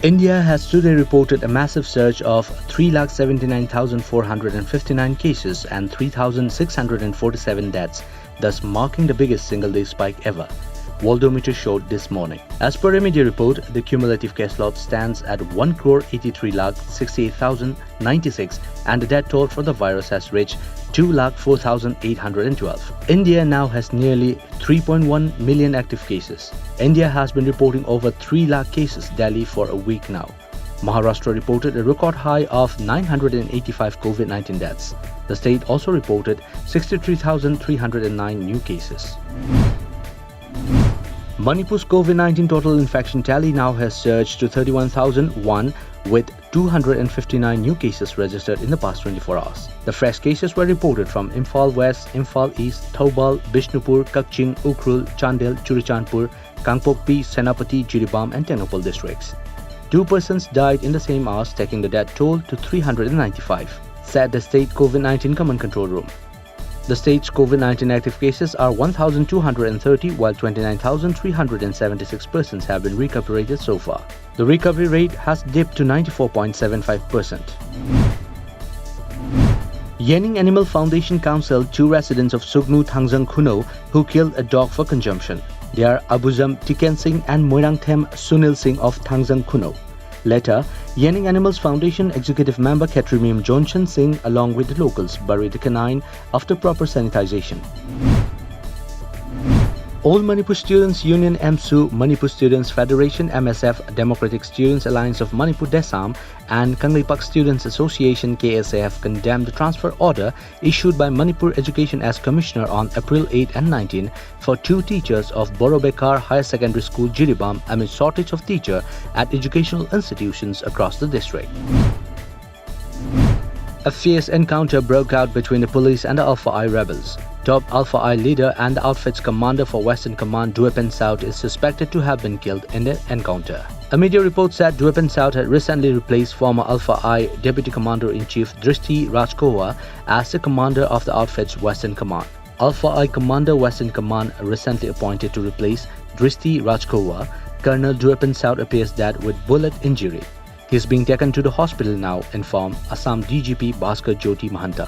India has today reported a massive surge of 3,79,459 cases and 3,647 deaths, thus marking the biggest single-day spike ever. Worldometer showed this morning. As per a media report, the cumulative case load stands at 1,83,68,096 and the death toll for the virus has reached 2,04,812. India now has nearly 3.1 million active cases. India has been reporting over 3 lakh cases daily for a week now. Maharashtra reported a record high of 985 COVID-19 deaths. The state also reported 63,309 new cases. Manipur's COVID-19 total infection tally now has surged to 31,001 with 259 new cases registered in the past 24 hours. The fresh cases were reported from Imphal West, Imphal East, Thoubal, Bishnupur, Kakching, Ukhrul, Chandel, Churachandpur, Kangpokpi, Senapati, Jiribam and Tenopal districts. 2 persons died in the same hours, taking the death toll to 395, said the state COVID-19 Command Control Room. The state's COVID-19 active cases are 1,230 while 29,376 persons have been recuperated so far. The recovery rate has dipped to 94.75%. Yening Animal Foundation counseled 2 residents of Sugnu Thangzang Kuno who killed a dog for consumption. They are Abuzam Tiken Singh and Moirangthem Sunil Singh of Thangzang Kuno. Later, Yening Animals Foundation Executive Member Ketrimim Johnson Singh along with the locals buried the canine after proper sanitization. All Manipur Students Union MSU, Manipur Students Federation MSF, Democratic Students Alliance of Manipur DESAM and Kangleipak Students Association KSAF condemned the transfer order issued by Manipur Education as Commissioner on April 8 and 19 for 2 teachers of Borobekar Higher Secondary School Jiribam amid shortage of teachers at educational institutions across the district. A fierce encounter broke out between the police and the ULFA-I rebels. Top ULFA-I leader and the outfit's commander for Western Command Duepen South is suspected to have been killed in the encounter. A media report said Duepen South had recently replaced former ULFA-I Deputy Commander-in-Chief Drishti Rajkowa as the commander of the outfit's Western Command. ULFA-I Commander Western Command recently appointed to replace Drishti Rajkowa, Colonel Duepen South appears dead with bullet injury. He is being taken to the hospital now, informed Assam DGP Bhaskar Jyoti Mahanta.